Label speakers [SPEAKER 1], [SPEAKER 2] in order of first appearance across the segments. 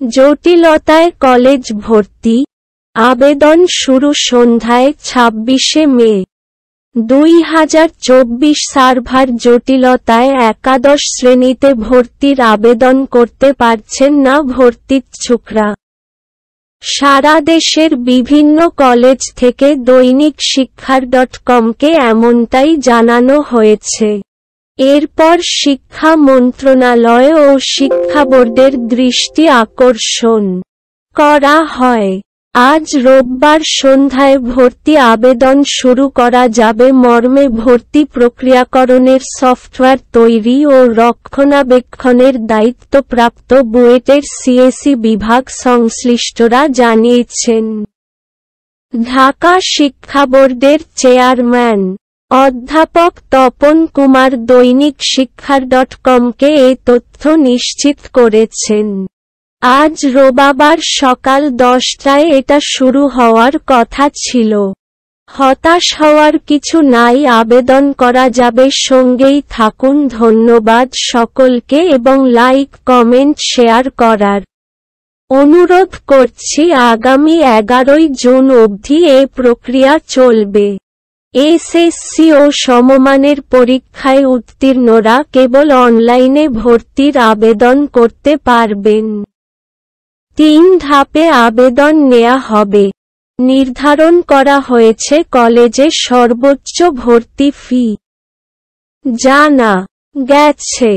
[SPEAKER 1] জটিলতায় কলেজ ভর্তি, আবেদন শুরু সন্ধ্যায় ২৬শে মে। ২০২৪ সার্ভার জটিলতায় একাদশ শ্রেণীতে ভর্তির আবেদন করতে পারছেন না ভর্তিচ্ছুকরা। সারা দেশের বিভিন্ন কলেজ থেকে দৈনিক শিক্ষার.কমকে এমনটাই জানানো হয়েছে। এরপর শিক্ষা মন্ত্রণালয় ও শিক্ষা বোর্ডের দৃষ্টি আকর্ষণ করা হয়। আজ রোববার সন্ধ্যায় ভর্তি আবেদন শুরু করা যাবে মর্মে ভর্তি প্রক্রিয়াকরণের সফটওয়্যার তৈরি ও রক্ষণাবেক্ষণের দায়িত্বপ্রাপ্ত বুয়েটের সিএসই বিভাগ সংশ্লিষ্টরা জানিয়েছেন। ঢাকা শিক্ষা বোর্ডের চেয়ারম্যান অধ্যাপক তপন কুমার দৈনিক শিক্ষার.কমকে এ তথ্য নিশ্চিত করেছেন। আজ রোববার সকাল ১০টায় এটা শুরু হওয়ার কথা ছিল। হতাশ হওয়ার কিছু নাই, আবেদন করা যাবে। সঙ্গেই থাকুন। ধন্যবাদ সকলকে এবং লাইক কমেন্ট শেয়ার করার অনুরোধ করছি। আগামী ১১ই জুন অবধি এ প্রক্রিয়া চলবে। এসএসসি ও সমমানের পরীক্ষায় উত্তীর্ণরা কেবল অনলাইনে ভর্তির আবেদন করতে পারবেন। ৩ ধাপে আবেদন নেওয়া হবে। নির্ধারণ করা হয়েছে কলেজে সর্বোচ্চ ভর্তি ফি। জানা গেছে,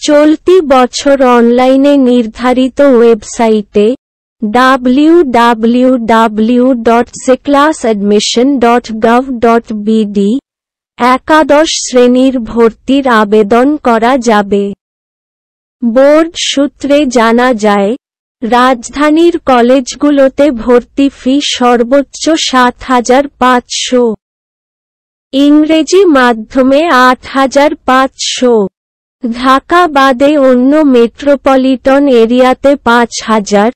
[SPEAKER 1] চলতি বছর অনলাইনে নির্ধারিত ওয়েবসাইটে www.jclassadmission.gov.bd একাদশ শ্রেণীর ভর্তির আবেদন করা যাবে। বোর্ড সূত্রে জানা যায়, রাজধানীর কলেজগুলোতে ভর্তি ফি সর্বোচ্চ ৭,৫০০, ইংরেজি মাধ্যমে ৮,৫০০, ঢাকা বাদে অন্য মেট্রোপলিটন এরিয়াতে ৫,০০০,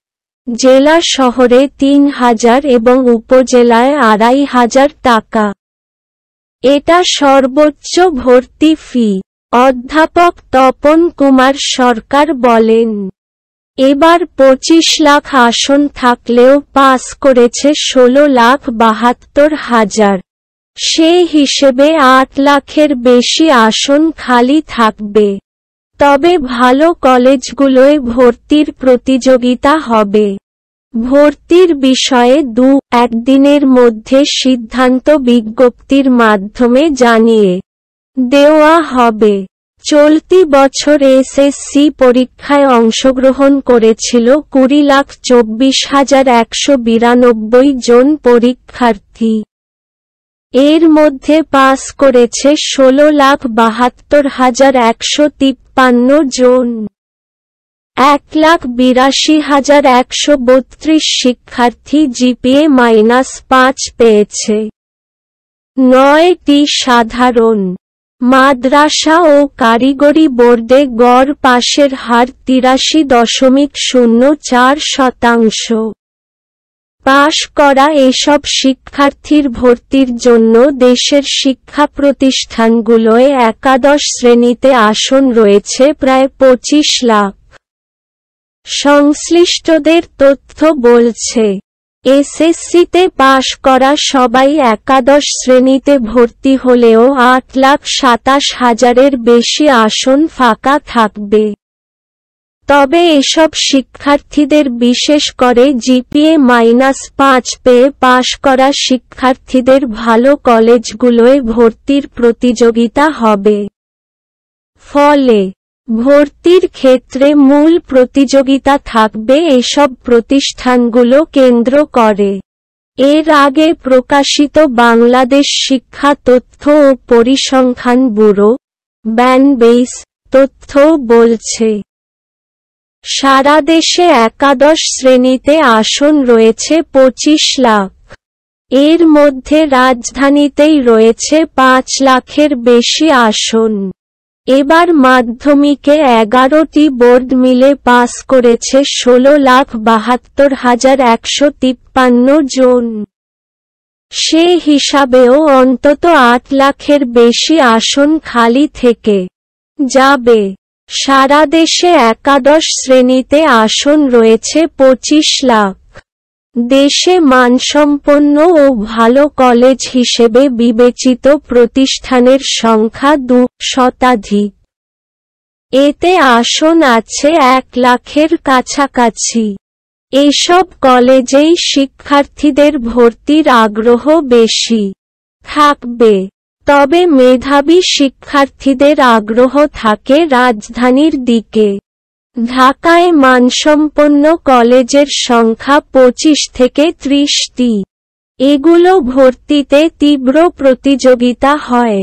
[SPEAKER 1] জেলা শহরে ৩,০০০ এবং উপজেলায় ২,৫০০ টাকা। এটা সর্বোচ্চ ভর্তি ফি। অধ্যাপক তপন কুমার সরকার বলেন, এবার ২৫ লাখ আসন থাকলেও পাস করেছে ১৬,৭২,০০০। সে হিসেবে ৮ লাখের বেশি আসন খালি থাকবে। তবে ভালো কলেজগুলোয় ভর্তির প্রতিযোগিতা হবে। ভর্তির বিষয়ে ২-১ দিনের মধ্যে সিদ্ধান্ত বিজ্ঞপ্তির মাধ্যমে জানিয়ে দেওয়া হবে। চলতি বছর এসএসসি পরীক্ষায় অংশগ্রহণ করেছিল ২০,২৪,১৯২ জন পরীক্ষার্থী। এর মধ্যে পাস করেছে ১৬,৭২,১৫৩ জন। ১,৮২,১৩২ শিক্ষার্থী জিপিএ-৫ পেয়েছে। ৯টি সাধারণ মাদ্রাসা ও কারিগরি বোর্ডে গড় পাশের হার ৮৩.০৪%। পাশ করা এসব শিক্ষার্থীর ভর্তির জন্য দেশের শিক্ষা প্রতিষ্ঠানগুলোয় একাদশ শ্রেণীতে আসন রয়েছে প্রায় ২৫ লাখ। সংশ্লিষ্টদের তথ্য বলছে, এসএসসিতে পাশ করা সবাই একাদশ শ্রেণীতে ভর্তি হলেও ৮,২৭,০০০-এর বেশি আসন ফাঁকা থাকবে। তবে এসব শিক্ষার্থীদের বিশেষ করে জিপিএ-৫ পেয়ে পাশ করা শিক্ষার্থীদের ভালো কলেজগুলোয় ভর্তির প্রতিযোগিতা হবে। ফলে ভর্তির ক্ষেত্রে মূল প্রতিযোগিতা থাকবে এসব প্রতিষ্ঠানগুলো কেন্দ্র করে। এর আগে প্রকাশিত বাংলাদেশ শিক্ষা তথ্য ও পরিসংখ্যান ব্যুরো (ব্যানবেইস) তথ্য বলছে, সারা দেশে একাদশ শ্রেণীতে আসন রয়েছে ২৫ লাখ। এর মধ্যে রাজধানীতেই রয়েছে ৫ লাখের বেশি আসন। এবার মাধ্যমিকে ১১টি বোর্ড মিলে পাস করেছে ১৬,৭২,১৫৩ জন। সে হিসাবেও অন্তত ৮ লাখের বেশি আসন খালি থেকে যাবে। সারা দেশে একাদশ শ্রেণীতে আসন রয়েছে ২৫ লাখ। দেশে মানসম্পন্ন ও ভালো কলেজ হিসেবে বিবেচিত প্রতিষ্ঠানের সংখ্যা ২ শতাধিক। এতে আসন আছে ১ লাখের কাছাকাছি। এসব কলেজেই শিক্ষার্থীদের ভর্তির আগ্রহ বেশি থাকবে। তবে মেধাবী শিক্ষার্থীদের আগ্রহ থাকে রাজধানীর দিকে। ঢাকায় মানসম্পন্ন কলেজের সংখ্যা ২৫ থেকে ৩০টি। এগুলো ভর্তিতে তীব্র প্রতিযোগিতা হয়।